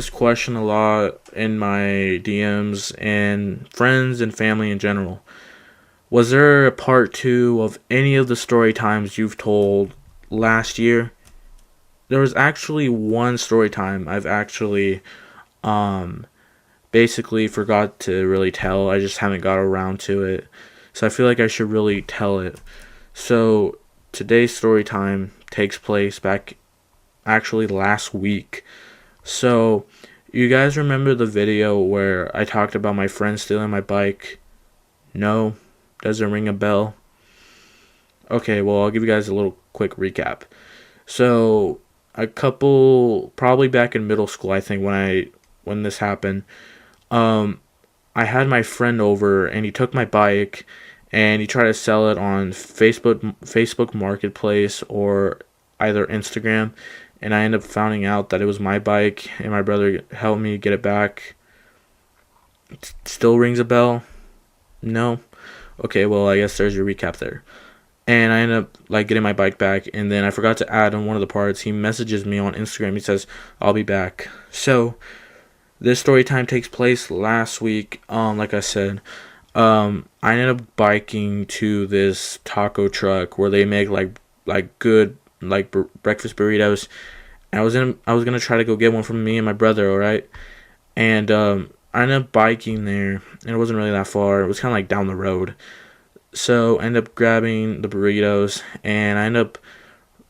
this question a lot in my DMs and friends and family in general. Was there a part two of any of the story times you've told last year? There was actually one story time I've actually um basically forgot to really tell. I just haven't got around to it. So I feel like I should really tell it. So today's story time takes place back actually last week. So you guys remember the video where I talked about my friend stealing my bike? No? Doesn't ring a bell? Okay, well, I'll give you guys a little quick recap. So, a couple probably back in middle school, I think when this happened, um I had my friend over and he took my bike and he tried to sell it on Facebook Marketplace or either Instagram, and I ended up finding out that it was my bike and my brother helped me get it back. Still rings a bell? No? Okay, well, I guess there's your recap there. And I ended up like getting my bike back, and then I forgot to add on one of the parts. He messages me on Instagram. He says, "I'll be back." So this story time takes place last week. Like I said, I ended up biking to this taco truck where they make like good like breakfast burritos. And I was gonna try to go get one from me and my brother. All right, and I ended up biking there, and it wasn't really that far. It was kind of like down the road. So I ended up grabbing the burritos, and I ended up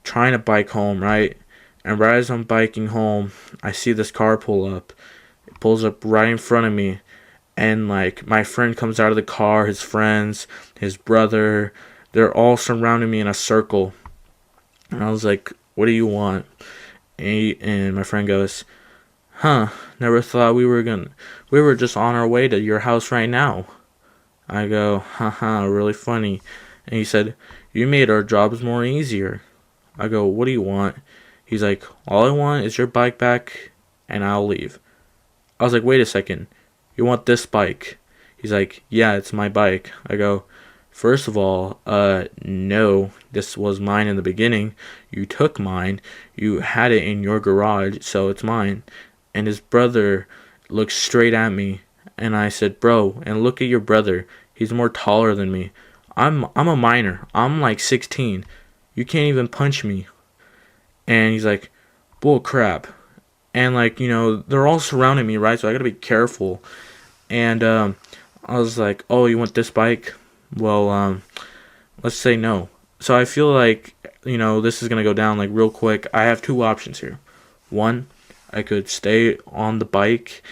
trying to bike home, right? And right as I'm biking home, I see this car pull up. It pulls up right in front of me, and like my friend comes out of the car, his friends, his brother, they're all surrounding me in a circle. And I was like, "What do you want?" And my friend goes, "Huh, never thought we were just on our way to your house right now." I go, "Haha, really funny." And he said, "You made our jobs more easier." I go, "What do you want?" He's like, "All I want is your bike back and I'll leave." I was like, "Wait a second. You want this bike?" He's like, "Yeah, it's my bike." I go, "First of all, no, this was mine in the beginning. You took mine. You had it in your garage, so it's mine." And his brother looked straight at me, and I said, "Bro, and look at your brother. He's more taller than me. I'm a minor. I'm like 16. You can't even punch me." And he's like, "Bull crap." And like, they're all surrounding me, right? So I gotta be careful. And I was like, "Oh, you want this bike? Well, let's say no." So I feel like, this is gonna go down like real quick. I have two options here. One, I could stay on the bike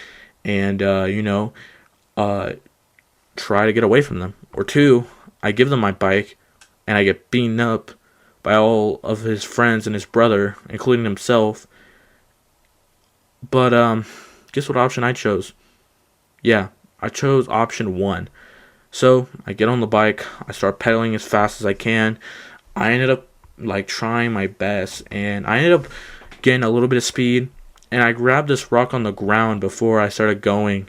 and uh try to get away from them. Or two, I give them my bike and I get beaten up by all of his friends and his brother, including himself. But guess what option I chose? Yeah, I chose option one. So I get on the bike, I start pedaling as fast as I can. I ended up like trying my best, and I ended up getting a little bit of speed, and I grabbed this rock on the ground before I started going,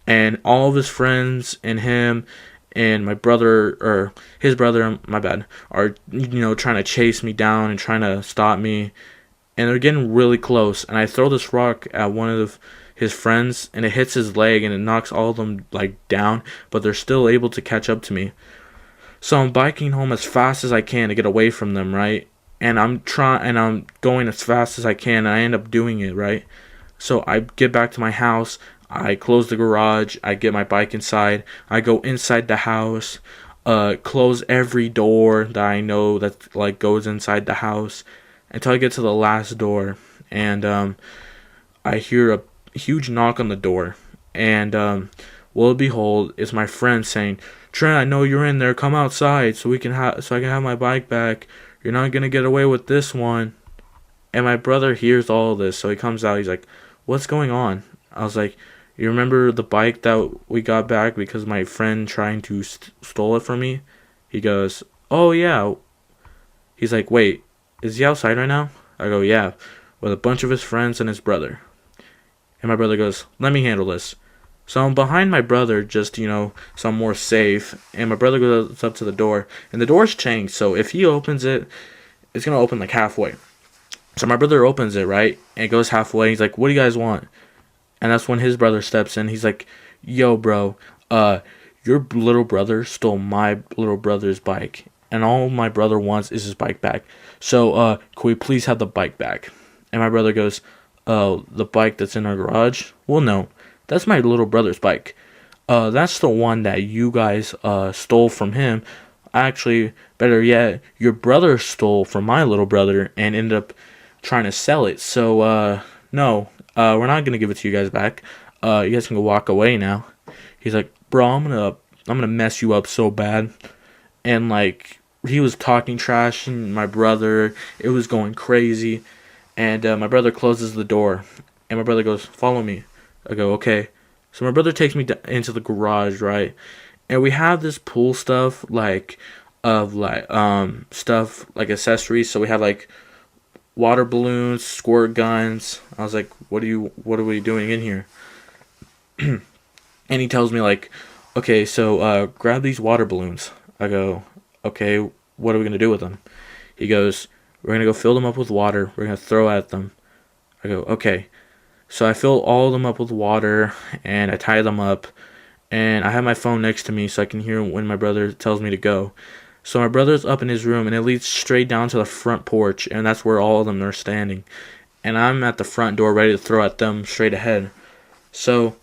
and all of his friends and him and my brother, or his brother, my bad, are trying to chase me down and trying to stop me, and they're getting really close, and I throw this rock at one of his friends, and it hits his leg and it knocks all of them like down, but they're still able to catch up to me. So I'm biking home as fast as I can to get away from them, right? And I'm going as fast as I can, and I end up doing it, right? So I get back to my house, I close the garage, I get my bike inside, I go inside the house, close every door that I know that like goes inside the house until I get to the last door, and I hear a huge knock on the door, and lo and behold, it's my friend saying, "Trent, I know you're in there. Come outside so I can have my bike back. You're not gonna get away with this one." And my brother hears all of this, so he comes out. He's like, "What's going on?" I was like, "You remember the bike that we got back because my friend trying to stole it from me?" He goes, "Oh yeah." He's like, "Wait, is he outside right now?" I go, "Yeah, with a bunch of his friends and his brother." And my brother goes, "Let me handle this." So I'm behind my brother, just, so I'm more safe. And my brother goes up to the door, and the door's chained, so if he opens it, it's gonna open like halfway. So my brother opens it, right? And it goes halfway. He's like, "What do you guys want?" And that's when his brother steps in. He's like, yo, bro, your little brother stole my little brother's bike, and all my brother wants is his bike back. So, can we please have the bike back? And my brother goes, oh, the bike that's in our garage? Well, no, that's my little brother's bike. That's the one that you guys stole from him. Actually, better yet, your brother stole from my little brother and ended up trying to sell it. So, no, we're not gonna give it to you guys back. You guys can go walk away now. He's like, bro, I'm gonna mess you up so bad. And like, he was talking trash and my brother. It was going crazy. And my brother closes the door, and my brother goes, follow me. I go, okay. So my brother takes me into the garage, right? And we have this pool stuff, stuff like accessories. So we have like water balloons, squirt guns. I was like, what are we doing in here? And he tells me like, okay, so grab these water balloons. I go, okay, what are we gonna do with them? He goes, we're gonna go fill them up with water. We're gonna throw at them. I go, okay. So I fill all of them up with water, and I tie them up, and I have my phone next to me so I can hear when my brother tells me to go. So my brother's up in his room, and it leads straight down to the front porch, and that's where all of them are standing. And I'm at the front door ready to throw at them straight ahead. So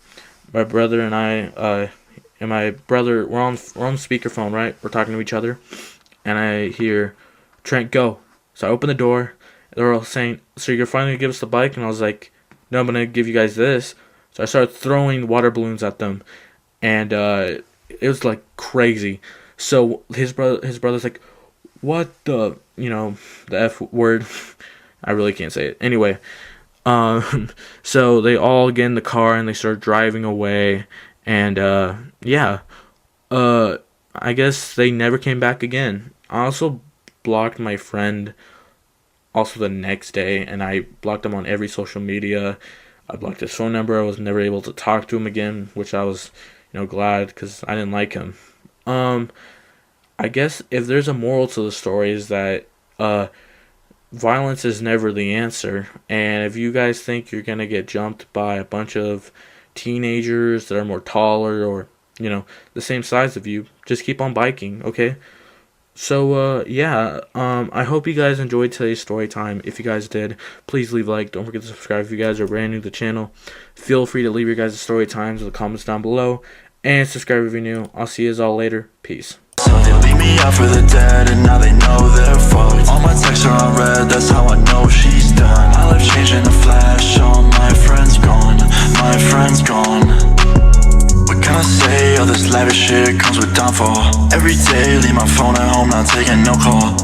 my brother and I, we're on speakerphone, right? We're talking to each other, and I hear, Trent, go. So I open the door. They're all saying, so you're finally gonna give us the bike? And I was like, no, I'm gonna give you guys this. So I started throwing water balloons at them, and it was like crazy. So his brother's like, what the F word? I really can't say it. Anyway, so they all get in the car and they start driving away, and I guess they never came back again. I also blocked my friend also the next day, and I blocked him on every social media. I blocked his phone number. I was never able to talk to him again, which I was glad, because I didn't like him. I guess if there's a moral to the story is that violence is never the answer. And if you guys think you're gonna get jumped by a bunch of teenagers that are more taller or the same size of you, just keep on biking, okay? So, I hope you guys enjoyed today's story time. If you guys did, please leave a like. Don't forget to subscribe if you guys are brand new to the channel. Feel free to leave your guys' story times in the comments down below. And subscribe if you're new. I'll see you all later. Peace. So they leave me out for the dead, and now they know they're fucked. All my texts are unread, that's how I know she's done. My life changed in a flash, all my friends gone. My friends gone. What can I say? All this lavish shit comes with downfall. Every day, leave my phone at home, not taking no call.